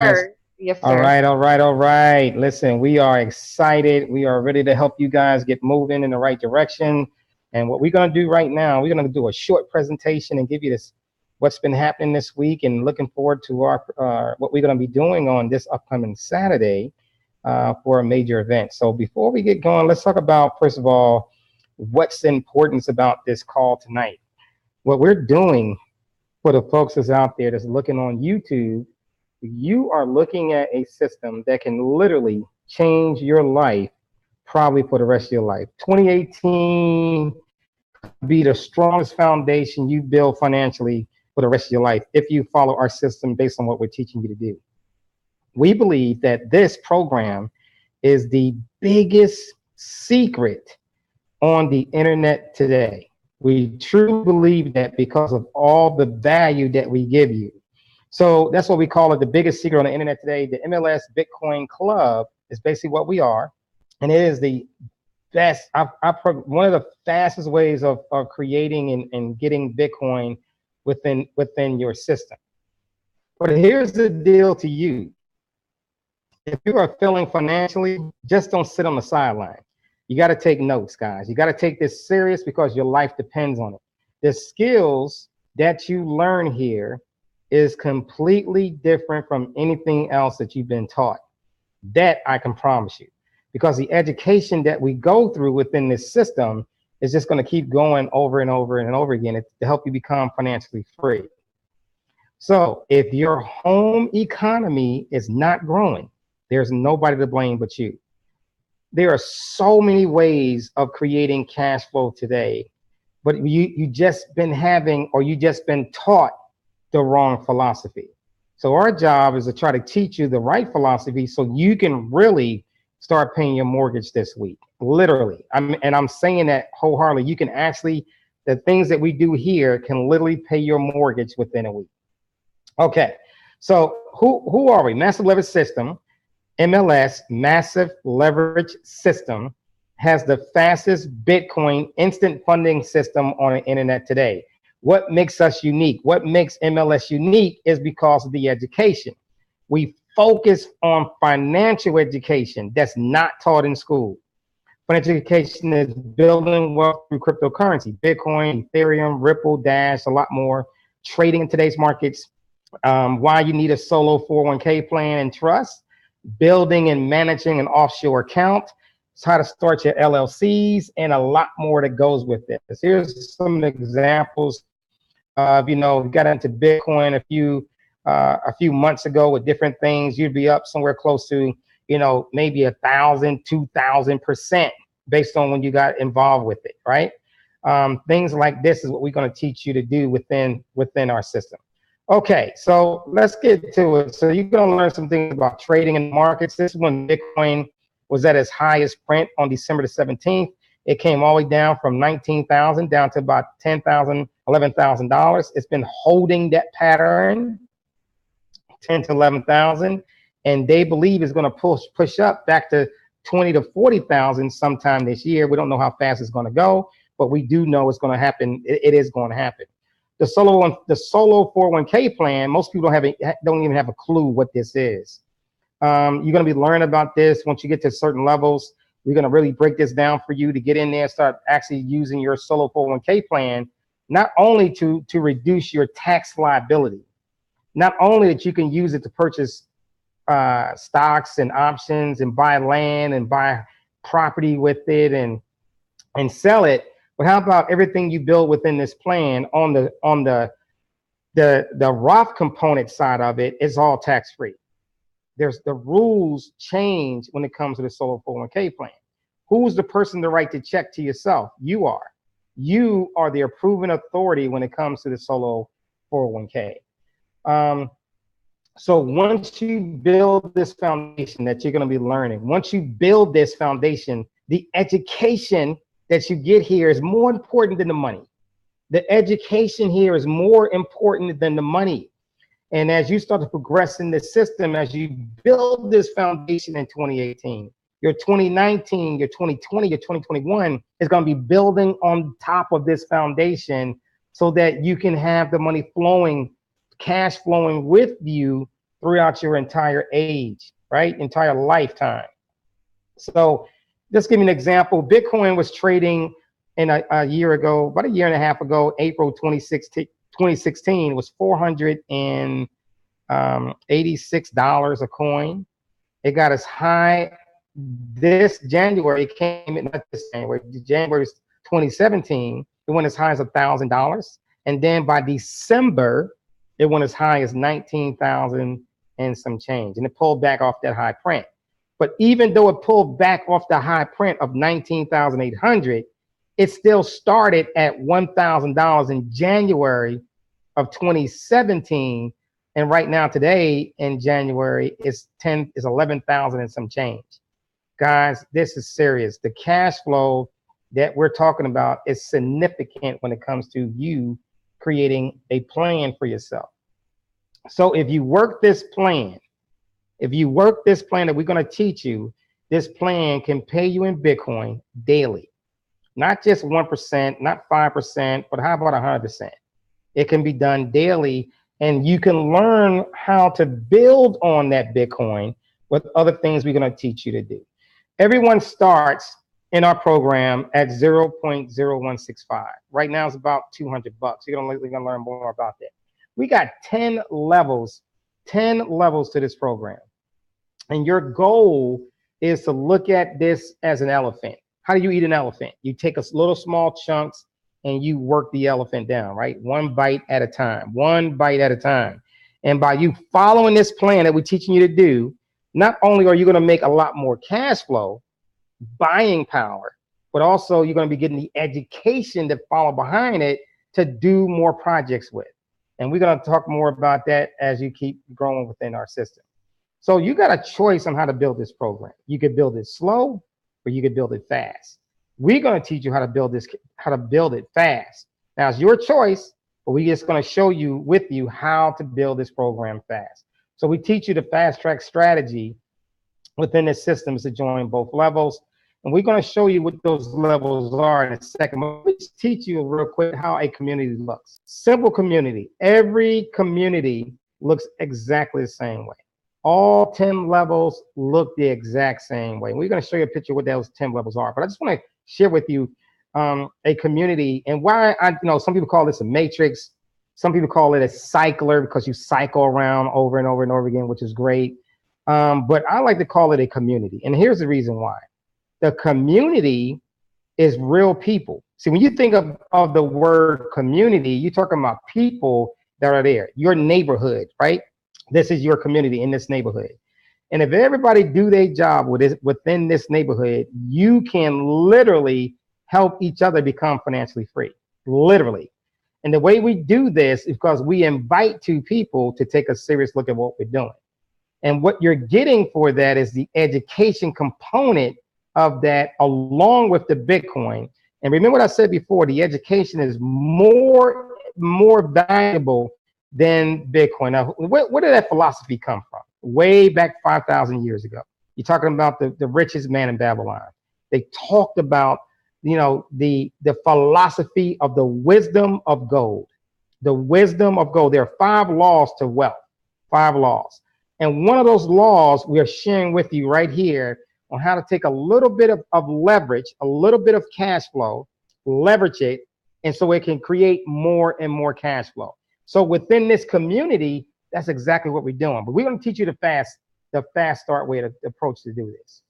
Yes. sir. Yes, All sir. right, all right, all right. Listen, we are excited. We are ready to help you guys get moving in the right direction. And what we're going to do right now, we're going to do a short presentation and give you this what's been happening this week and looking forward to our what we're going to be doing on this upcoming Saturday for a major event. So before we get going, let's talk about first of all what's the importance about this call tonight. What we're doing for the folks that's out there that's looking on YouTube, you are looking at a system that can literally change your life probably for the rest of your life. 2018 could be the strongest foundation you build financially for the rest of your life if you follow our system based on what we're teaching you to do. We believe that this program is the biggest secret on the internet today. We truly believe that because of all the value that we give you. So that's what we call it, the biggest secret on the internet today. The MLS Bitcoin Club is basically what we are. And it is the best, one of the fastest ways of creating and getting Bitcoin within your system. But here's the deal to you. If you are failing financially, just don't sit on the sideline. You got to take notes, guys. You got to take this serious because your life depends on it. The skills that you learn here is completely different from anything else that you've been taught. That I can promise you. Because the education that we go through within this system is just going to keep going over and over and over again to help you become financially free. So if your home economy is not growing, there's nobody to blame but you. There are so many ways of creating cash flow today, but you just been having or you just been taught the wrong philosophy. So our job is to try to teach you the right philosophy so you can really start paying your mortgage this week. Literally. I'm saying that wholeheartedly. You can actually, the things that we do here can literally pay your mortgage within a week. Okay. So who are we? Massive Leverage System. MLS, Massive Leverage System, has the fastest Bitcoin instant funding system on the internet today. What makes us unique? What makes MLS unique is because of the education. We focus on financial education that's not taught in school. Financial education is building wealth through cryptocurrency, Bitcoin, Ethereum, Ripple, Dash, a lot more. Trading in today's markets, why you need a solo 401k plan and trust, building and managing an offshore account, it's how to start your LLCs, and a lot more that goes with this. Here's some examples of, we got into Bitcoin a few months ago with different things. You'd be up somewhere close to, maybe 1,000, 2,000% based on when you got involved with it, right? Things like this is what we're going to teach you to do within our system. Okay, so let's get to it. So you're going to learn some things about trading in the markets. This is when Bitcoin was at its highest print on December the 17th. It came all the way down from 19,000 down to about $10,000, $11,000. It's been holding that pattern, 10 to 11,000, and they believe it's going to push up back to 20 to 40,000 sometime this year. We don't know how fast it's going to go, but we do know it's going to happen. It is going to happen. The solo 401k plan, most people don't even have a clue what this is. You're going to be learning about this once you get to certain levels. We're going to really break this down for you to get in there and start actually using your solo 401k plan, not only to reduce your tax liability, not only that you can use it to purchase stocks and options and buy land and buy property with it and sell it, but how about everything you build within this plan on the Roth component side of it is all tax free. There's the rules change when it comes to the solo 401k plan. Who's the person to write the check to yourself? You are. You are the approving authority when it comes to the solo 401k. So once you build this foundation that you're going to be learning, once you build this foundation, the education that you get here is more important than the money. The education here is more important than the money. And as you start to progress in this system, as you build this foundation in 2018, your 2019, your 2020, your 2021 is going to be building on top of this foundation so that you can have the money flowing, cash flowing with you throughout your entire age, right? Entire lifetime. So just give me an example. Bitcoin was trading in a year ago, about a year and a half ago, April 2016 was $486 a coin. It got as high this January, it came in, not this January, January 2017, it went as high as $1,000. And then by December, it went as high as 19,000 and some change. And it pulled back off that high print. But even though it pulled back off the high print of 19,800, it still started at $1,000 in January of 2017. And right now, today in January, it's 11,000 and some change. Guys, this is serious. The cash flow that we're talking about is significant when it comes to you creating a plan for yourself. So if you work this plan, that we're going to teach you, this plan can pay you in Bitcoin daily. Not just 1%, not 5%, but how about 100%? It can be done daily, and you can learn how to build on that Bitcoin with other things we're going to teach you to do. Everyone starts in our program at 0.0165. Right now it's about $200. You're going to learn more about that. We got 10 levels to this program. And your goal is to look at this as an elephant. How do you eat an elephant? You take a little small chunks and you work the elephant down, right? One bite at a time, one bite at a time. And by you following this plan that we're teaching you to do, not only are you going to make a lot more cash flow, buying power, but also you're going to be getting the education that follow behind it to do more projects with. And we're going to talk more about that as you keep growing within our system. So you got a choice on how to build this program. You could build it slow or you could build it fast. We're going to teach you how to build it fast. Now it's your choice, but we're just going to show you with you how to build this program fast. So we teach you the fast track strategy within the systems to join both levels. And we're going to show you what those levels are in a second. But let me just teach you real quick how a community looks. Simple community. Every community looks exactly the same way. All 10 levels look the exact same way. We're going to show you a picture of what those 10 levels are. But I just want to share with you a community and why some people call this a matrix. Some people call it a cycler because you cycle around over and over and over again, which is great. But I like to call it a community. And here's the reason why. The community is real people. See, when you think of the word community, you're talking about people that are there, your neighborhood, right? This is your community in this neighborhood. And if everybody do their job within this neighborhood, you can literally help each other become financially free, literally. And the way we do this is because we invite two people to take a serious look at what we're doing. And what you're getting for that is the education component of that along with the Bitcoin. And remember what I said before, the education is more valuable than Bitcoin. Now, where did that philosophy come from? Way back 5,000 years ago. You're talking about the richest man in Babylon. They talked about, the philosophy of the wisdom of gold. The wisdom of gold. There are 5 laws to wealth, 5 laws. And one of those laws we are sharing with you right here on how to take a little bit of leverage, a little bit of cash flow, leverage it, and so it can create more and more cash flow. So within this community, that's exactly what we're doing. But we're going to teach you the fast start way to approach to do this.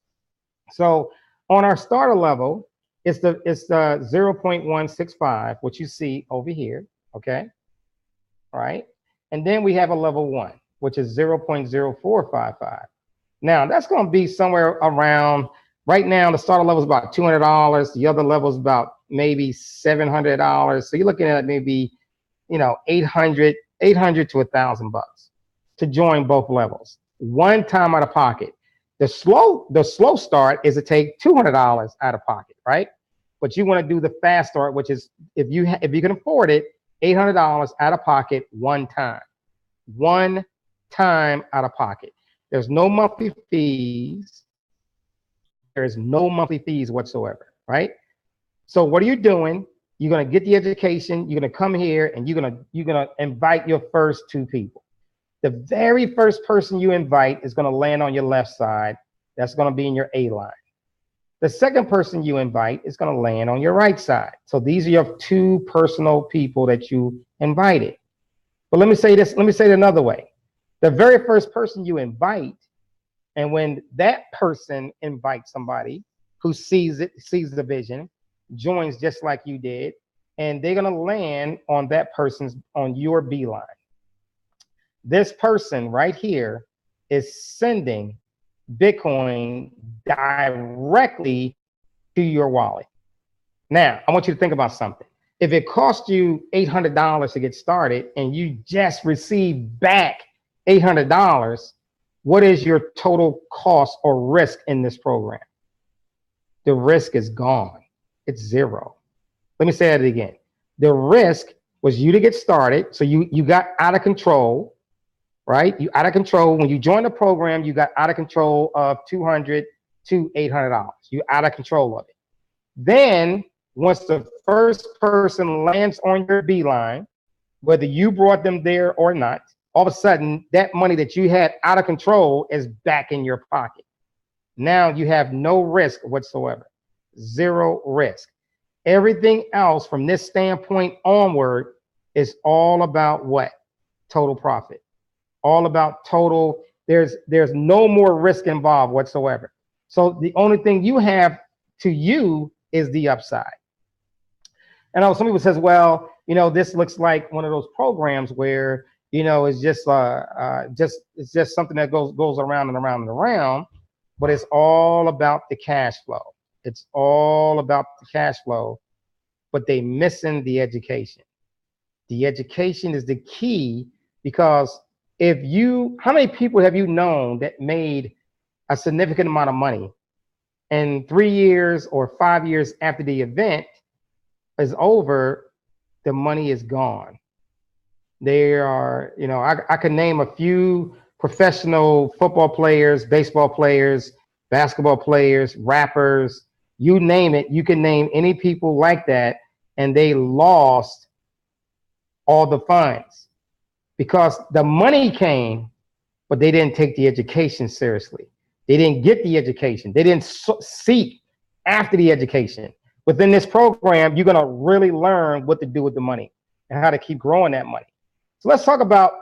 So on our starter level, it's the 0.165, which you see over here. Okay. All right. And then we have a level 1, which is 0.0455. Now that's going to be somewhere around, right now, the starter level is about $200. The other level is about maybe $700. So you're looking at maybe, $800 to $1,000 to join both levels. One time out of pocket. The slow start is to take $200 out of pocket, right? But you want to do the fast start, which is if you can afford it, $800 out of pocket one time out of pocket. There's no monthly fees. There's no monthly fees whatsoever, right? So what are you doing? You're going to get the education. You're going to come here and you're going to invite your first 2 people. The very first person you invite is going to land on your left side. That's going to be in your A line. The second person you invite is going to land on your right side. So these are your two personal people that you invited. But let me say this, let me say it another way. The very first person you invite, and when that person invites somebody who sees it, sees the vision, joins just like you did, and they're going to land on that person's, on your B line. This person right here is sending Bitcoin directly to your wallet. Now, I want you to think about something. If it cost you $800 to get started and you just received back $800, what is your total cost or risk in this program? The risk is gone. It's zero. Let me say that again. The risk was you to get started. So you got out of control, right? You out of control. When you joined the program, you got out of control of $200 to $800. You out of control of it. Then once the first person lands on your B line, whether you brought them there or not, all of a sudden that money that you had out of control is back in your pocket. Now you have no risk whatsoever, zero risk. Everything else from this standpoint onward is all about what? Total profit. All about total, there's no more risk involved whatsoever. So the only thing you have to you is the upside. And some people says, well, you know, this looks like one of those programs where, you know, it's just something that goes around and around and around, but it's all about the cash flow. It's all about the cash flow, but they missing the education. The education is the key, because if you, how many people have you known that made a significant amount of money and 3 years or 5 years after the event is over, the money is gone? There are, you know, I can name a few professional football players, baseball players, basketball players, rappers, you name it. You can name any people like that, and they lost all the funds because the money came, but they didn't take the education seriously. They didn't get the education. They didn't seek after the education. Within this program, you're going to really learn what to do with the money and how to keep growing that money. So let's talk about,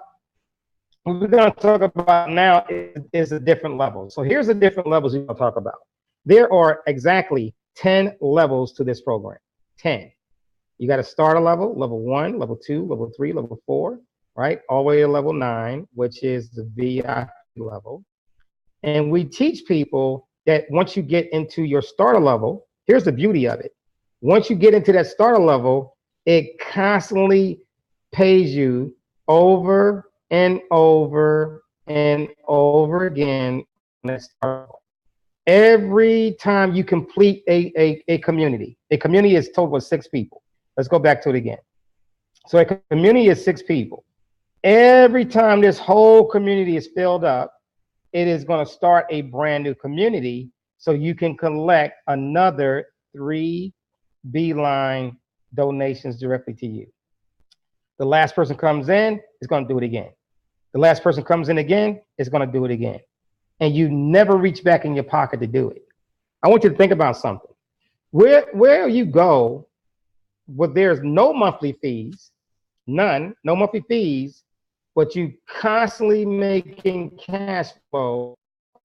what we're going to talk about now is the different levels. So here's the different levels we're going to talk about. There are exactly 10 levels to this program, 10. You got a starter level, level 1, level 2, level 3, level 4, right? All the way to level 9, which is the VIP level. And we teach people that once you get into your starter level, here's the beauty of it. Once you get into that starter level, it constantly pays you over and over and over again. Every time you complete a community is total of 6 people. Let's go back to it again. So a community is 6 people. Every time this whole community is filled up, it is going to start a brand new community, so you can collect another 3 Beeline donations directly to you. The last person comes in is going to do it again. The last person comes in again is going to do it again. And you never reach back in your pocket to do it. I want you to think about something. Where you go, where there's no monthly fees, none, no monthly fees, but you constantly making cash flow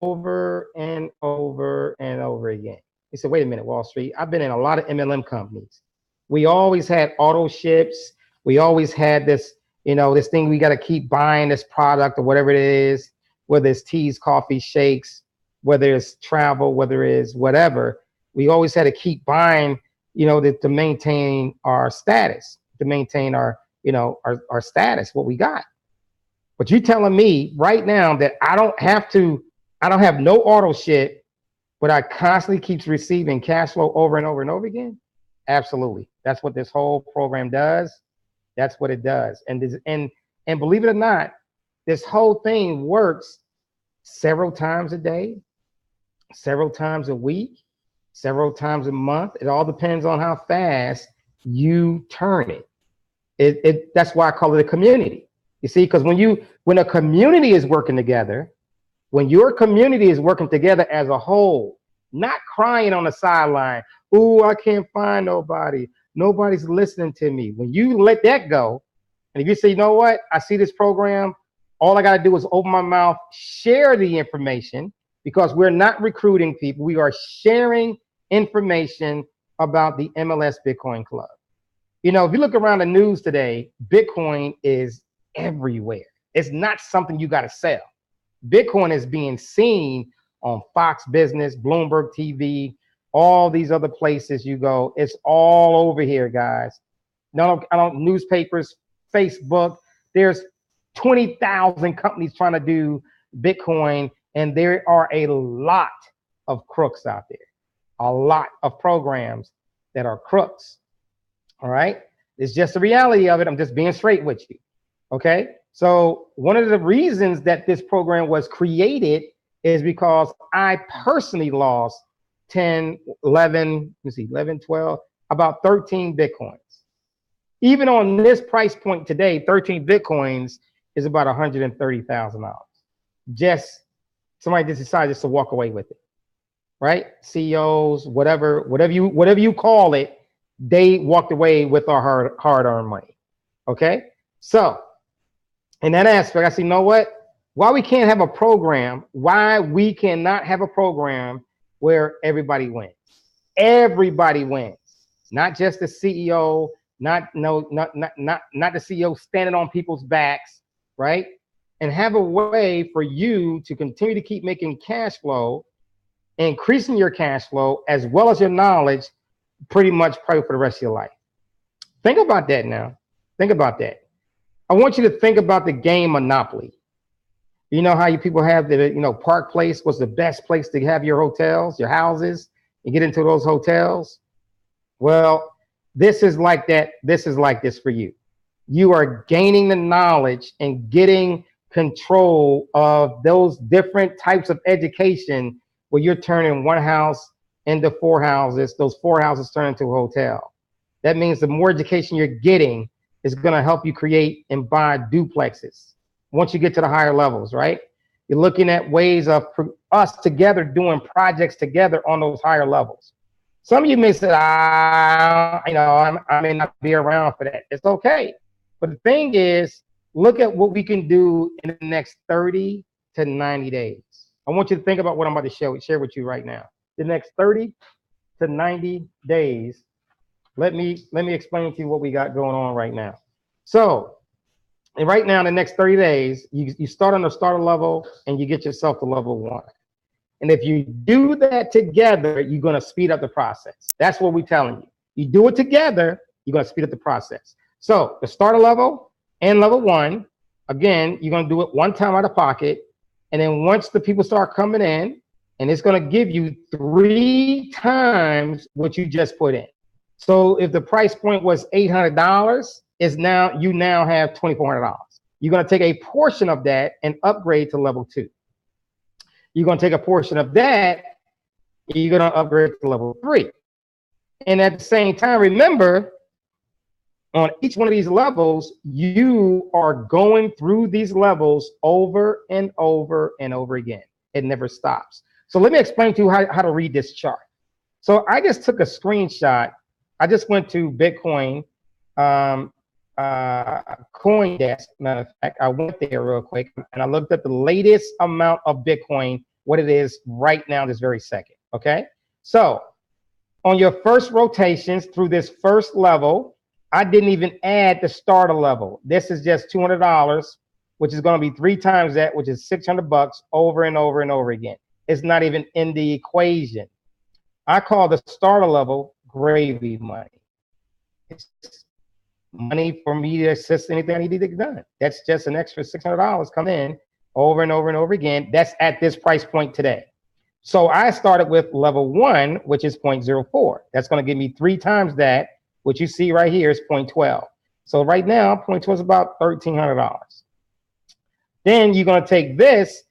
over and over and over again. You said, wait a minute, Wall Street, I've been in a lot of MLM companies. We always had auto ships. We always had this, you know, this thing, we got to keep buying this product or whatever it is, whether it's teas, coffee, shakes, whether it's travel, whether it's whatever. We always had to keep buying, you know, to maintain our status, to maintain our, you know, our status, what we got. But you telling me right now that I don't have no auto ship, but I constantly keeps receiving cash flow over and over and over again? Absolutely. That's what this whole program does. That's what it does. And believe it or not, this whole thing works several times a day, several times a week, several times a month. It all depends on how fast you turn it. That's why I call it a community. You see, because when a community is working together, when your community is working together as a whole, not crying on the sideline, "Ooh, I can't find nobody. Nobody's listening to me." When you let that go, and if you say, "You know what? I see this program. All I got to do is open my mouth, share the information," because we're not recruiting people. We are sharing information about the MLS Bitcoin Club. You know, if you look around the news today, Bitcoin is everywhere. It's not something you got to sell. Bitcoin is being seen on Fox Business, Bloomberg TV, all these other places you go. It's all over here, guys. No, I don't newspapers, Facebook. There's 20,000 companies trying to do Bitcoin, and there are a lot of crooks out there. A lot of programs that are crooks. All right. It's just the reality of it. I'm just being straight with you. Okay. So one of the reasons that this program was created is because I personally lost 10, 11, let's see, 11, 12, about 13 Bitcoins. Even on this price point today, 13 Bitcoins is about $130,000. Just somebody just decided just to walk away with it, right? CEOs, whatever you call it, they walked away with our hard-earned money. Okay, so in that aspect, I say, you know what? Why we can't have a program? Why we cannot have a program where everybody wins? Everybody wins, not just the CEO, not the CEO standing on people's backs, right? And have a way for you to continue to keep making cash flow, increasing your cash flow as well as your knowledge, pretty much probably for the rest of your life. Think about that now. Think about that. I want you to think about the game Monopoly. You know how you people have the, Park Place was the best place to have your hotels, your houses, and get into those hotels. Well, this is like that. This is like this for you. You are gaining the knowledge and getting control of those different types of education where you're turning one house into 4 houses. Those 4 houses turn into a hotel. That means the more education you're getting is going to help you create and buy duplexes. Once you get to the higher levels, right? You're looking at ways of us together doing projects together on those higher levels. Some of you may say, I may not be around for that. It's okay. But the thing is, look at what we can do in the next 30 to 90 days. I want you to think about what I'm about to share with you right now. The next 30 to 90 days, let me explain to you what we got going on right now. So, and right now, in the next 30 days, you start on the starter level and you get yourself to level 1. And if you do that together, you're going to speed up the process. That's what we're telling you. You do it together, you're going to speed up the process. So the starter level and level 1, again, you're going to do it one time out of pocket. And then once the people start coming in, and it's going to give you 3 times what you just put in. So if the price point was $800, you now have $2,400. You're going to take a portion of that and upgrade to level 2. You're going to take a portion of that, you're going to upgrade to level 3. And at the same time, remember, on each one of these levels, you are going through these levels over and over and over again. It never stops. So let me explain to you how to read this chart. So I just took a screenshot. I just went to Bitcoin CoinDesk. Matter of fact, I went there real quick and I looked at the latest amount of Bitcoin, what it is right now, this very second. Okay. So on your first rotations through this first level, I didn't even add the starter level. This is just $200, which is going to be 3 times that, which is $600 over and over and over again. It's not even in the equation. I call the starter level gravy money. It's money for me to assist anything I need to get done. That's just an extra $600 come in over and over and over again. That's at this price point today. So I started with level 1, which is 0.04. That's going to give me 3 times that, which you see right here is 0.12. So right now, 0.12 is about $1,300. Then you're going to take this,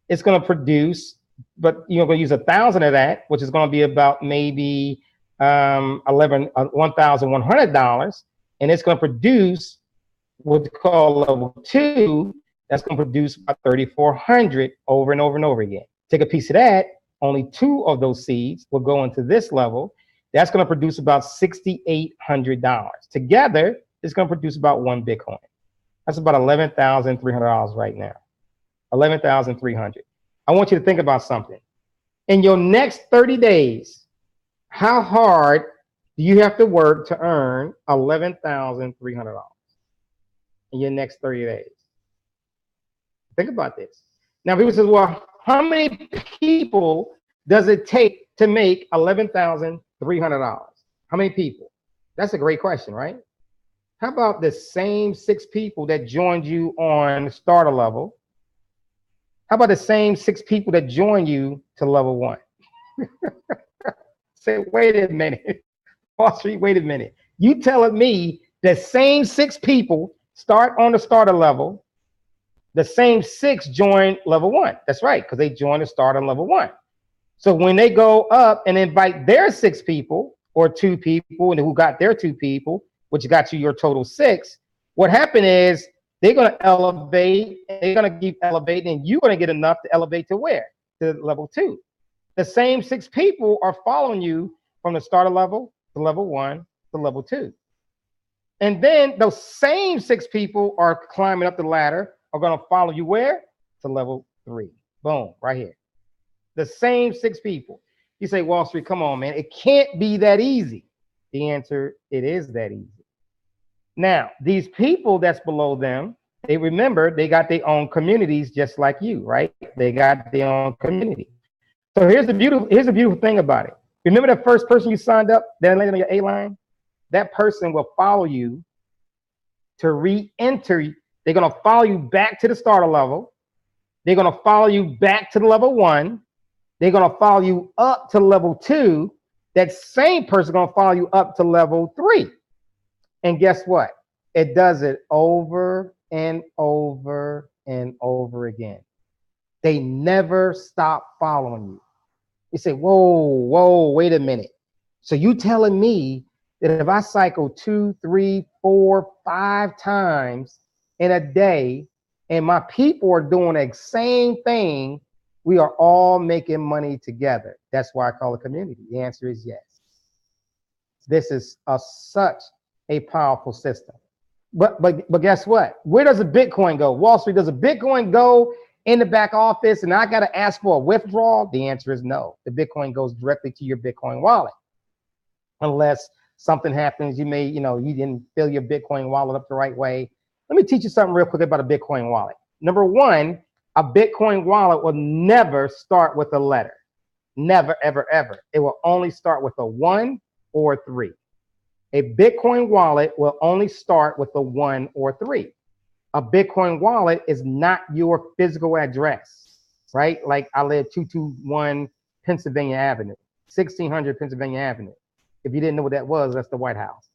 it's going to produce, but you're going to use 1,000 of that, which is going to be about maybe $1,100, and it's going to produce what's called level 2, that's going to produce about 3,400 over and over and over again. Take a piece of that, only 2 of those seeds will go into this level. That's going to produce about $6,800. Together, it's going to produce about 1 Bitcoin. That's about $11,300 right now. 11,300. I want you to think about something. In your next 30 days, how hard do you have to work to earn $11,300 in your next 30 days? Think about this. Now, people say, well, how many people does it take to make $11,300? How many people? That's a great question, right? How about the same 6 people that joined you on starter level? How about the same 6 people that joined you to level 1? Say, wait a minute. Wall Street, wait a minute. You telling me the same 6 people start on the starter level, the same 6 join level 1. That's right, because they joined the start on level 1. So when they go up and invite their 6 people or 2 people and who got their 2 people, which got you your total 6, what happened is they're going to elevate, they're going to keep elevating, and you're going to get enough to elevate to where? To level 2. The same 6 people are following you from the starter level to level 1 to level 2. And then those same 6 people are climbing up the ladder, are going to follow you where? To level 3. Boom, right here. The same 6 people. You say, Wall Street, come on, man. It can't be that easy. The answer, it is that easy. Now, these people that's below them, they remember they got their own communities just like you, right? They got their own community. So here's the beautiful thing about it. Remember the first person you signed up that landed on your A line? That person will follow you to re-enter. They're going to follow you back to the starter level. They're going to follow you back to the level 1. They're going to follow you up to level 2. That same person is going to follow you up to level 3. And guess what? It does it over and over and over again. They never stop following you. You say, whoa, wait a minute. So you telling me that if I cycle 2, 3, 4, 5 times in a day and my people are doing the same thing, we are all making money together. That's why I call it community. The answer is yes. This is such a powerful system. But guess what? Where does a Bitcoin go? Wall Street, does a Bitcoin go in the back office and I got to ask for a withdrawal? The answer is no. The Bitcoin goes directly to your Bitcoin wallet. Unless something happens, you didn't fill your Bitcoin wallet up the right way. Let me teach you something real quick about a Bitcoin wallet. Number 1, a Bitcoin wallet will never start with a letter. Never, ever, ever. It will only start with a 1 or a 3. A Bitcoin wallet will only start with a 1 or 3. A Bitcoin wallet is not your physical address, right? Like I live 221 Pennsylvania Avenue, 1600 Pennsylvania Avenue. If you didn't know what that was, that's the White House.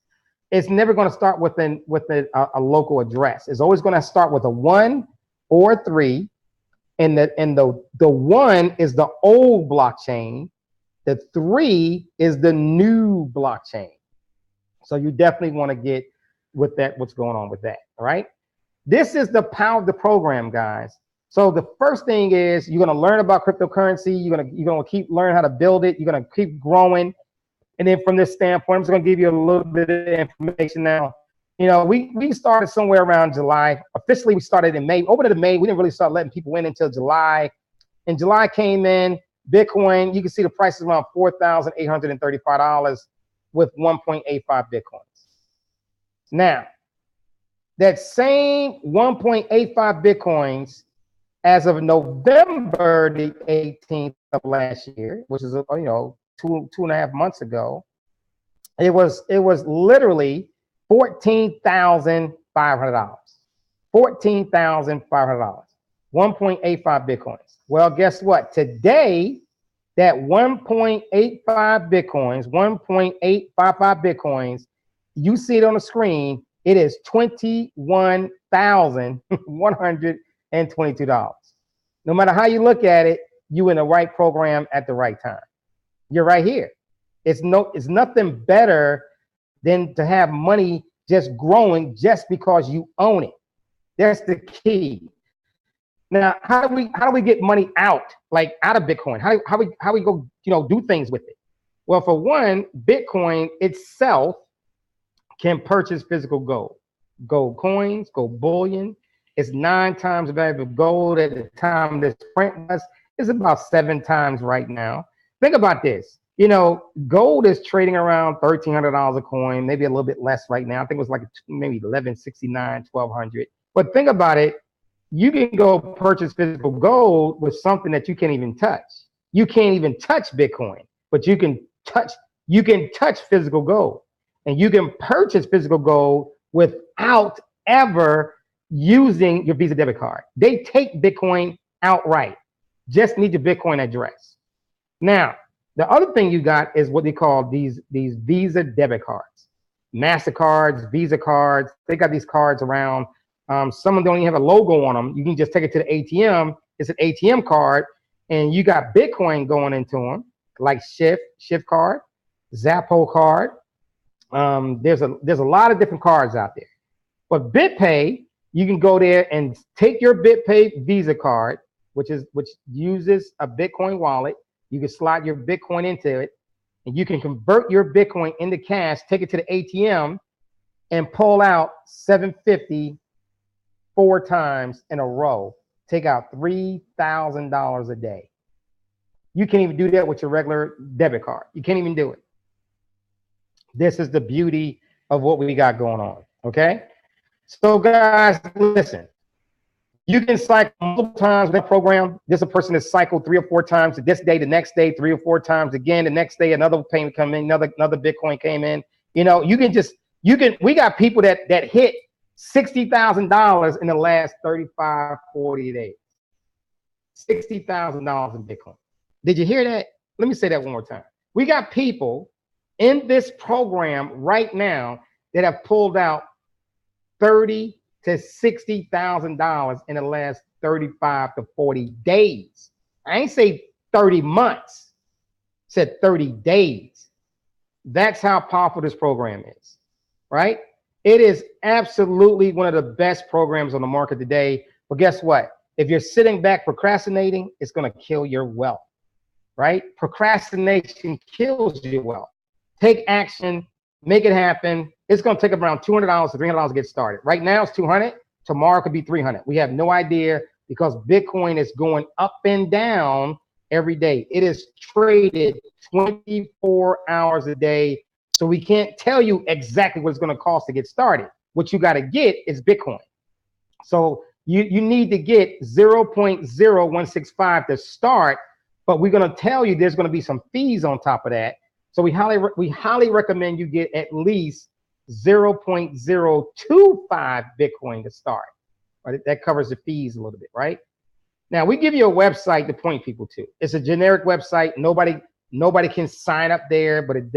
It's never going to start with a local address. It's always going to start with a 1 or a 3. And the 1 is the old blockchain. The 3 is the new blockchain. So you definitely want to get with that, what's going on with that, all right? This is the power of the program, guys. So the first thing is you're going to learn about cryptocurrency. You're going to keep learning how to build it. You're going to keep growing. And then from this standpoint, I'm just going to give you a little bit of information now. We started somewhere around July. Officially, we started in May. Over to May, we didn't really start letting people in until July. And July came in, Bitcoin, you can see the price is around $4,835 with 1.85 Bitcoins. Now, that same 1.85 Bitcoins as of November the 18th of last year, which is, 2.5 months ago, it was literally $14,500. $14,500. 1.85 Bitcoins. Well, guess what? Today, that 1.85 Bitcoins, 1.855 Bitcoins, you see it on the screen, it is $21,122. No matter how you look at it, you're in the right program at the right time. You're right here. It's nothing better than to have money just growing just because you own it. That's the key. Now, how do we get money out, like out of Bitcoin? How we go, do things with it? Well, for one, Bitcoin itself can purchase physical gold coins, gold bullion. It's 9 times the value of gold at the time this print was. It's about 7 times right now. Think about this. Gold is trading around $1,300 a coin, maybe a little bit less right now. I think it was like maybe $1,169, $1,200. But think about it. You can go purchase physical gold with something that you can't even touch. You can't even touch Bitcoin, but you can touch physical gold, and you can purchase physical gold without ever using your Visa debit card. They take Bitcoin outright. Just need your Bitcoin address. Now, the other thing you got is what they call these Visa debit cards, MasterCards, Visa cards. They got these cards around. Some of them don't even have a logo on them. You can just take it to the ATM. It's an ATM card, and you got Bitcoin going into them, like Shift card, Zappo card. There's a lot of different cards out there. But BitPay, you can go there and take your BitPay Visa card, which uses a Bitcoin wallet. You can slide your Bitcoin into it, and you can convert your Bitcoin into cash, take it to the ATM, and pull out $750 4 times in a row. Take out $3,000 a day. You can't even do that with your regular debit card. You can't even do it. This is the beauty of what we got going on, okay? So guys, listen. You can cycle multiple times with that program. There's a person that cycled 3 or 4 times this day, the next day, 3 or 4 times again, the next day, another payment come in, another Bitcoin came in. We got people that hit $60,000 in the last 35, 40 days. $60,000 in Bitcoin. Did you hear that? Let me say that one more time. We got people in this program right now that have pulled out $30,000 to $60,000 in the last 35 to 40 days. I ain't say 30 months. I said 30 days. That's how powerful this program is, right? It is absolutely one of the best programs on the market today. But guess what? If you're sitting back procrastinating, it's going to kill your wealth, right? Procrastination kills your wealth. Take action, make it happen. It's going to take around $200 to $300 to get started. Right now it's $200. Tomorrow it could be $300. We have no idea because Bitcoin is going up and down every day. It is traded 24 hours a day. So we can't tell you exactly what it's going to cost to get started. What you got to get is Bitcoin. So you need to get 0.0165 to start, but we're going to tell you there's going to be some fees on top of that. So we highly recommend you get at least 0.025 Bitcoin to start. Right? That covers the fees a little bit, right? Now we give you a website to point people to. It's a generic website. Nobody can sign up there, but it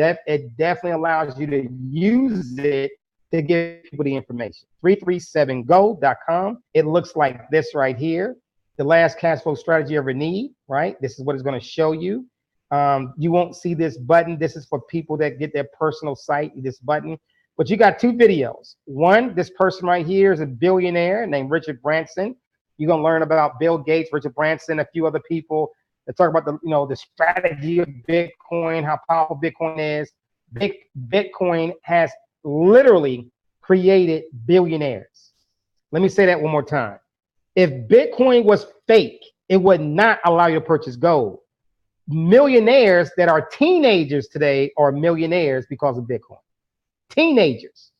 definitely allows you to use it to give people the information. 337go.com. It looks like this right here. The last cash flow strategy you ever need, right? This is what it's going to show you. You won't see this button. This is for people that get their personal site, this button. But you got 2 videos. One, this person right here is a billionaire named Richard Branson. You're going to learn about Bill Gates, Richard Branson, a few other people that talk about the strategy of Bitcoin, how powerful Bitcoin is. Bitcoin has literally created billionaires. Let me say that one more time. If Bitcoin was fake, it would not allow you to purchase gold. Millionaires that are teenagers today are millionaires because of Bitcoin. Teenagers.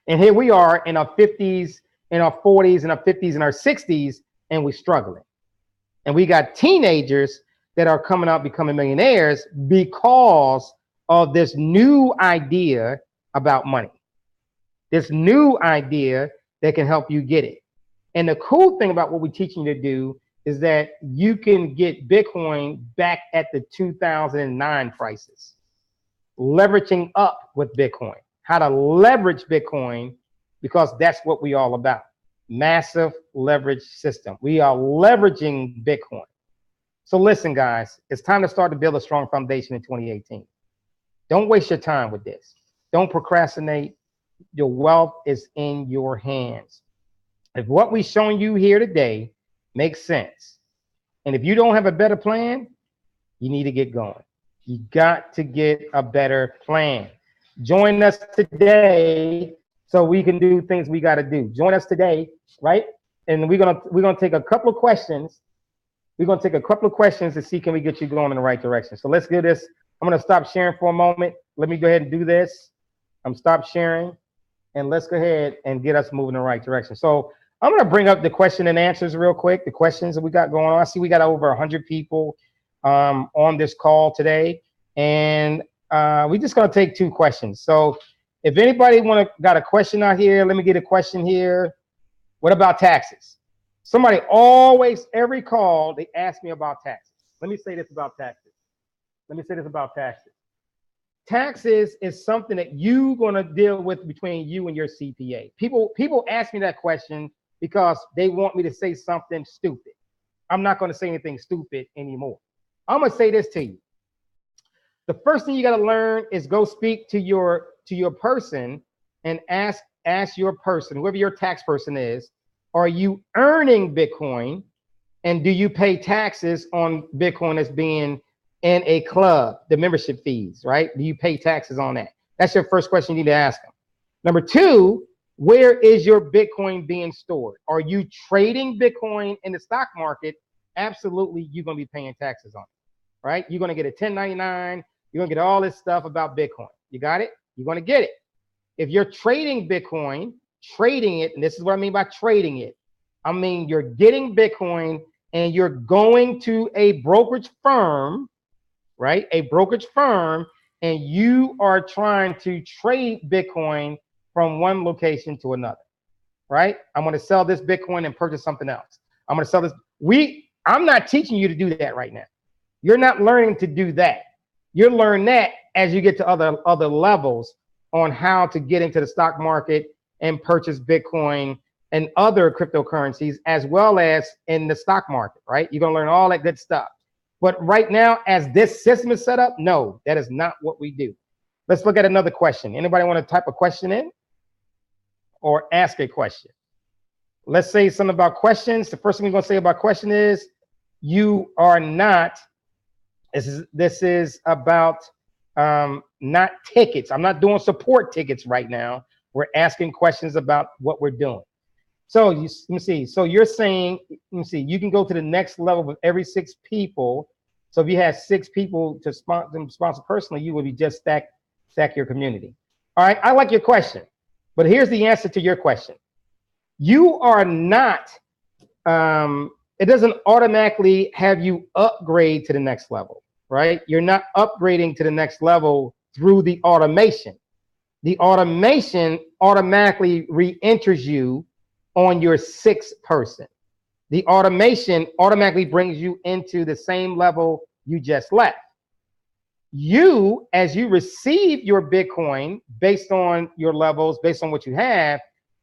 And here we are in our 50s, in our 40s, in our 50s, in our 60s, and we're struggling. And we got teenagers that are coming out becoming millionaires because of this new idea about money. This new idea that can help you get it. And the cool thing about what we're teaching you to do is that you can get Bitcoin back at the 2009 prices. Leveraging up with Bitcoin. How to leverage Bitcoin, because that's what we're all about. Massive leverage system. We are leveraging Bitcoin. So listen, guys, it's time to start to build a strong foundation in 2018. Don't waste your time with this. Don't procrastinate. Your wealth is in your hands. If what we're showing you here today makes sense, and if you don't have a better plan, you need to get going. You got to get a better plan. Join us today so we can do things we got to do. Join us today, right? And we're gonna take a couple of questions. We're gonna take a couple of questions to see can we get you going in the right direction. So let's do this. I'm gonna stop sharing for a moment. Let me go ahead and do this. I'm stop sharing, and let's go ahead and get us moving in the right direction. So I'm gonna bring up the question and answers real quick. The questions that we got going on. I see we got over 100 people on this call today, and we're just gonna take 2 questions. So if anybody got a question out here, let me get a question here. What about taxes? Somebody always, every call, they ask me about taxes. Let me say this about taxes. Taxes is something that you're gonna deal with between you and your CPA. People ask me that question because they want me to say something stupid. I'm not gonna say anything stupid anymore. I'm gonna say this to you. The first thing you gotta learn is go speak to your person and ask your person, whoever your tax person is, are you earning Bitcoin, and do you pay taxes on Bitcoin as being in a club, the membership fees, right? Do you pay taxes on that? That's your first question you need to ask them. Number 2, where is your Bitcoin being stored? Are you trading Bitcoin in the stock market? Absolutely, you're gonna be paying taxes on it, right? You're gonna get a 1099, you're gonna get all this stuff about Bitcoin. You got it? You're gonna get it. If you're trading Bitcoin, trading it, and this is what I mean by trading it, I mean you're getting Bitcoin and you're going to a brokerage firm, right? A brokerage firm, and you are trying to trade Bitcoin from one location to another, right? I'm going to sell this Bitcoin and purchase something else. I'm going to sell this. I'm not teaching you to do that right now. You're not learning to do that. You'll learn that as you get to other levels on how to get into the stock market and purchase Bitcoin and other cryptocurrencies, as well as in the stock market, right? You're going to learn all that good stuff. But right now, as this system is set up, no, that is not what we do. Let's look at another question. Anybody want to type a question in or ask a question? Let's say something about questions. The first thing we're going to say about question is you are not, this is about not tickets. I'm not doing support tickets right now. We're asking questions about what we're doing. So let me see. So you're saying, let me see, you can go to the next level with every 6 people. So if you had 6 people to sponsor personally, you would be just stack your community. All right, I like your question, but here's the answer to your question. You are not, it doesn't automatically have you upgrade to the next level, right? You're not upgrading to the next level through the automation. The automation automatically re-enters you on your 6th person. The automation automatically brings you into the same level you just left. You, as you receive your Bitcoin based on your levels, based on what you have,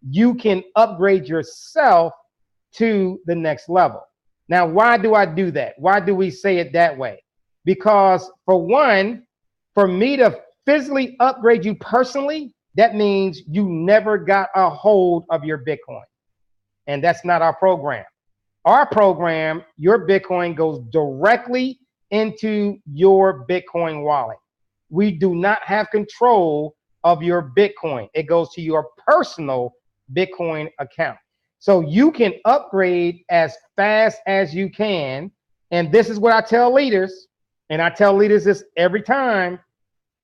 you can upgrade yourself to the next level. Now, why do I do that? Why do we say it that way? Because for one, for me to physically upgrade you personally, that means you never got a hold of your Bitcoin. And that's not our program. Our program, your Bitcoin goes directly into your Bitcoin wallet. We do not have control of your Bitcoin. It goes to your personal Bitcoin account. So you can upgrade as fast as you can. And this is what I tell leaders, and I tell leaders this every time.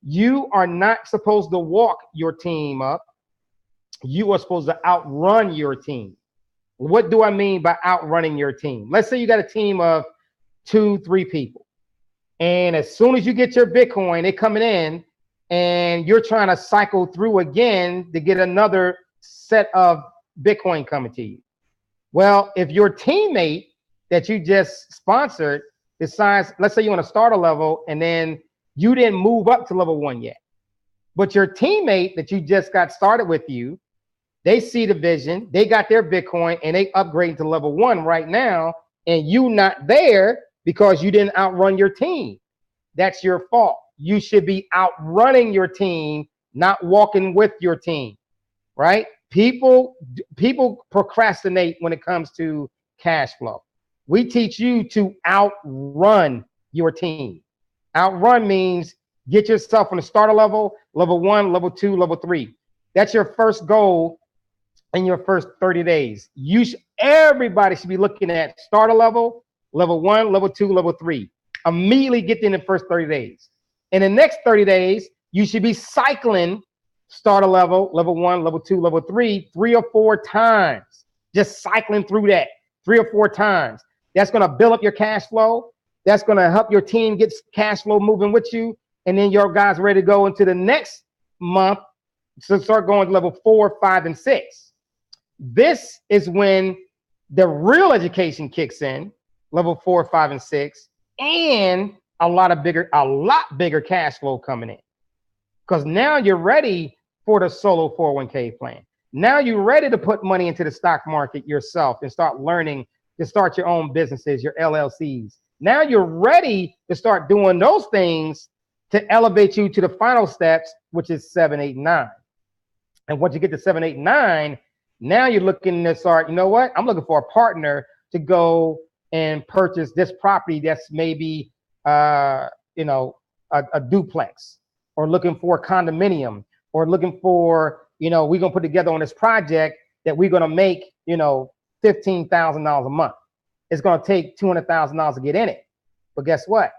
You are not supposed to walk your team up. You are supposed to outrun your team. What do I mean by outrunning your team? Let's say you got a team of 2-3 people. And as soon as you get your Bitcoin, they're coming in and you're trying to cycle through again to get another set of Bitcoin coming to you. Well, if your teammate that you just sponsored decides, let's say you're on a starter level and then you didn't move up to level 1 yet, but your teammate that you just got started with you, they see the vision, they got their Bitcoin and they upgrade to level 1 right now, and you not there because you didn't outrun your team. That's your fault. You should be outrunning your team, not walking with your team. right? People procrastinate when it comes to cash flow. We teach you to outrun your team. Outrun means get yourself on the starter level, level 1, level 2, level 3. That's your first goal in your first 30 days. Everybody should be looking at starter level, level 1, level 2, level 3. Immediately get in the first 30 days. In the next 30 days, you should be cycling starter level, level 1, level 2, level 3, 3 or 4 times. Just cycling through that 3 or 4 times. That's going to build up your cash flow. That's going to help your team get cash flow moving with you. And then your guys are ready to go into the next month to start going to level 4, 5, and 6. This is when the real education kicks in, level 4, 5, and 6, and a lot bigger cash flow coming in. Because now you're ready for the solo 401k plan. Now you're ready to put money into the stock market yourself and start learning to start your own businesses, your LLCs. Now you're ready to start doing those things to elevate you to the final steps, which is 7, 8, 9. And once you get to 7, 8, 9, now you're looking to start, you know what? I'm looking for a partner to go and purchase this property that's maybe, a duplex, or looking for a condominium, or looking for, we're going to put together on this project that we're going to make, $15,000 a month. It's going to take $200,000 to get in it. But guess what?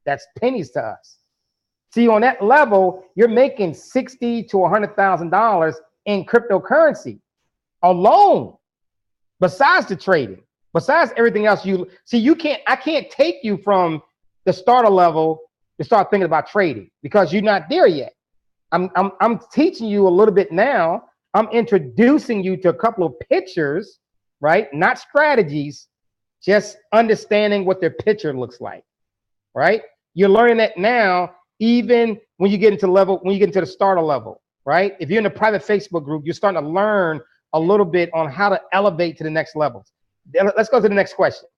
That's pennies to us. See, on that level, you're making $60,000 to $100,000 in cryptocurrency alone, besides the trading, besides everything else. I can't take you from the starter level to start thinking about trading because you're not there yet. I'm teaching you a little bit now. I'm introducing you to a couple of pictures, right? Not strategies, just understanding what their picture looks like, right? You're learning that now, even when you get into the starter level, right? If you're in a private Facebook group, you're starting to learn a little bit on how to elevate to the next levels. Let's go to the next question.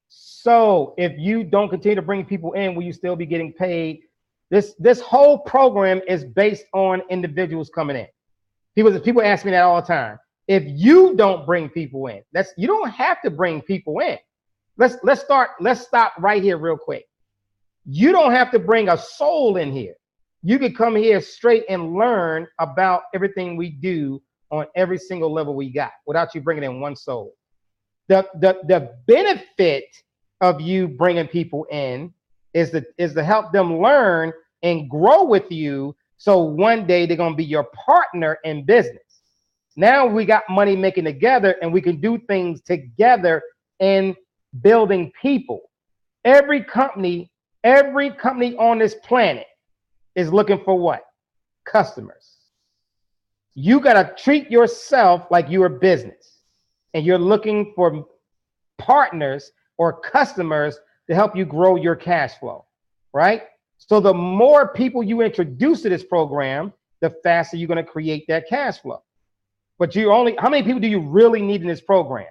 So if you don't continue to bring people in, will you still be getting paid? This whole program is based on individuals coming in. People ask me that all the time. If you don't bring people in, you don't have to bring people in. Let's stop right here real quick. You don't have to bring a soul in here. You can come here straight and learn about everything we do on every single level we got without you bringing in one soul. The benefit of you bringing people in is to help them learn and grow with you. So one day they're going to be your partner in business. Now we got money making together and we can do things together in building people. Every company on this planet is looking for what? Customers. You got to treat yourself like you're a business and you're looking for partners or customers to help you grow your cash flow, right? So the more people you introduce to this program, the faster you're going to create that cash flow. But how many people do you really need in this program?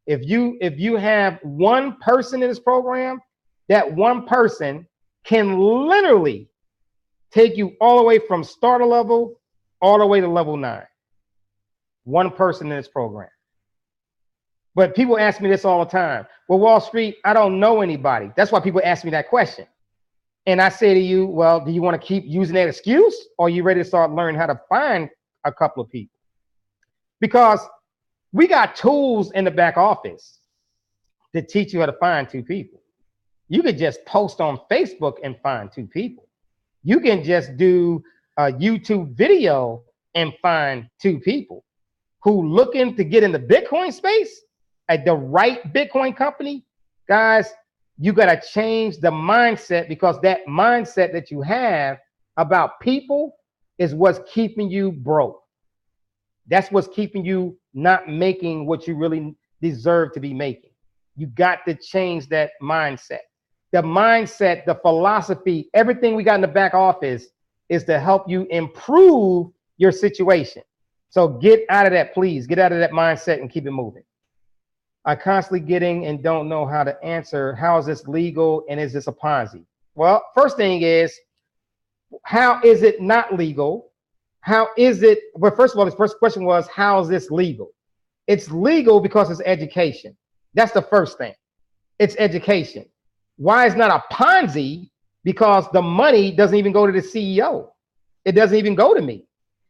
If you have one person in this program, that one person can literally take you all the way from starter level all the way to level 9. One person in this program. But people ask me this all the time. Well, Wall Street, I don't know anybody. That's why people ask me that question. And I say to you, well, do you want to keep using that excuse, or are you ready to start learning how to find a couple of people? Because we got tools in the back office to teach you how to find 2 people. You could just post on Facebook and find 2 people. You can just do a YouTube video and find 2 people who looking to get in the Bitcoin space at the right Bitcoin company. Guys, you got to change the mindset, because that mindset that you have about people is what's keeping you broke. That's what's keeping you not making what you really deserve to be making. You got to change that mindset. The mindset, the philosophy, everything we got in the back office is to help you improve your situation. So get out of that, please. Get out of that mindset and keep it moving. I constantly getting and don't know how to answer. How is this legal and is this a Ponzi? Well, first thing is, how is it not legal? how is it? Well, first of all, his first question was, how is this legal? It's legal because it's education. That's the first thing. It's education. Why it's not a Ponzi? Because the money doesn't even go to the CEO. It doesn't even go to me.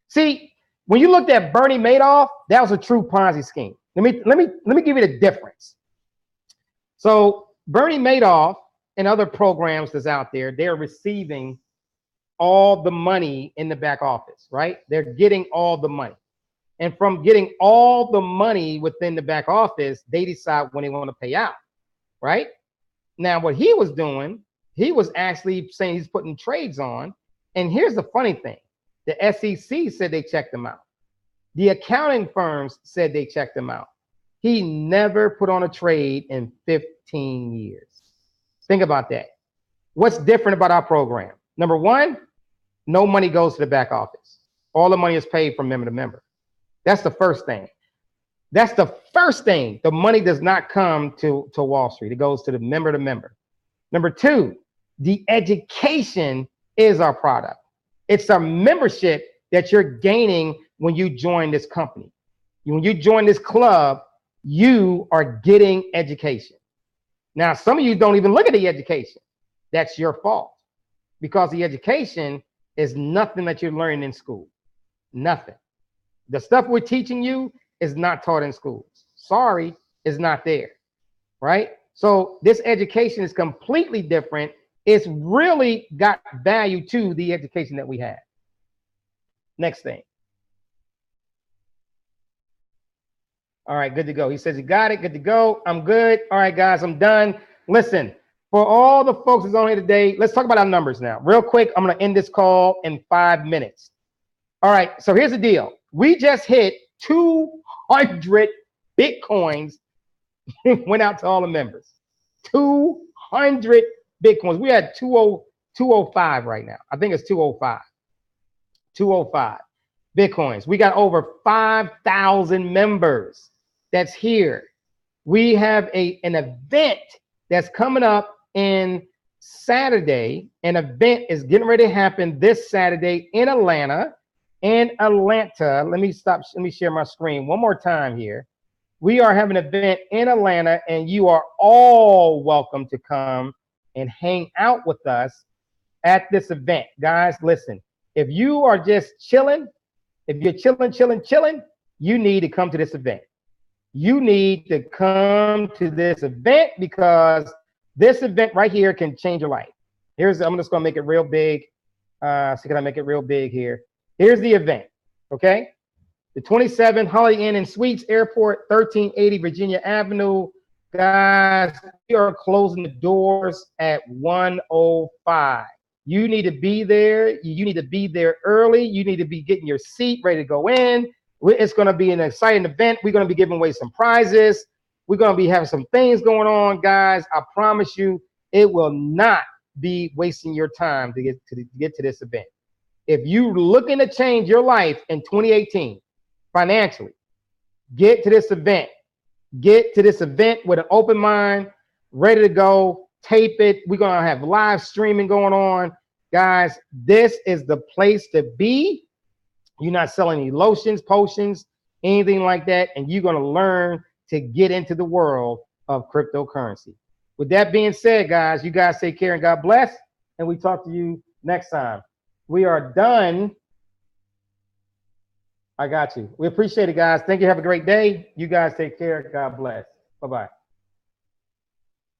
See, when you looked at Bernie Madoff, that was a true Ponzi scheme. Let me give you the difference. So Bernie Madoff and other programs that's out there, they're receiving all the money in the back office, right? They're getting all the money. And from getting all the money within the back office, they decide when they want to pay out, right? Now, what he was doing, he was actually saying he's putting trades on. And here's the funny thing. The SEC said they checked him out. The accounting firms said they checked him out. He never put on a trade in 15 years. Think about that. What's different about our program? Number one, no money goes to the back office. All the money is paid from member to member. That's the first thing. That's the first thing. The money does not come to Wall Street. It goes to the member to member. Number two, the education is our product. It's a membership that you're gaining when you join this company. When you join this club, you are getting education. Now, some of you don't even look at the education. That's your fault, because the education is nothing that you're learning in school. Nothing. The stuff we're teaching you is not taught in schools. Sorry, it's not there, right? So this education is completely different. It's really got value to the education that we have. Next thing. All right, good to go. He says, you got it, good to go. I'm good. All right, guys, I'm done. Listen, for all the folks that's on here today, let's talk about our numbers now. Real quick, I'm going to end this call in 5 minutes. All right, so here's the deal. We just hit 200 Bitcoins. Went out to all the members. 200 Bitcoins. We had 205 right now. I think it's 205. 205 Bitcoins. We got over 5,000 members that's here. We have an event that's coming up in Saturday. An event is getting ready to happen this Saturday in Atlanta. Let me share my screen one more time here. We are having an event in Atlanta, and you are all welcome to come and hang out with us at this event. Guys, listen, if you are just chilling, if you're chilling, you need to come to this event. You need to come to this event, because this event right here can change your life. I'm just going to make it real big. So can I make it real big here? Here's the event, okay? The 27 Holiday Inn and Suites, Airport, 1380 Virginia Avenue. Guys, we are closing the doors at 1:05. You need to be there. You need to be there early. You need to be getting your seat ready to go in. It's going to be an exciting event. We're going to be giving away some prizes. We're going to be having some things going on, guys. I promise you, it will not be wasting your time to get to this event. If you're looking to change your life in 2018 financially, get to this event. Get to this event with an open mind, ready to go. Tape it. We're going to have live streaming going on. Guys, this is the place to be. You're not selling any lotions, potions, anything like that, and you're going to learn to get into the world of cryptocurrency. With that being said, guys, you guys take care and God bless, and we talk to you next time. We are done. I got you. We appreciate it, guys. Thank you. Have a great day. You guys take care. God bless. Bye-bye.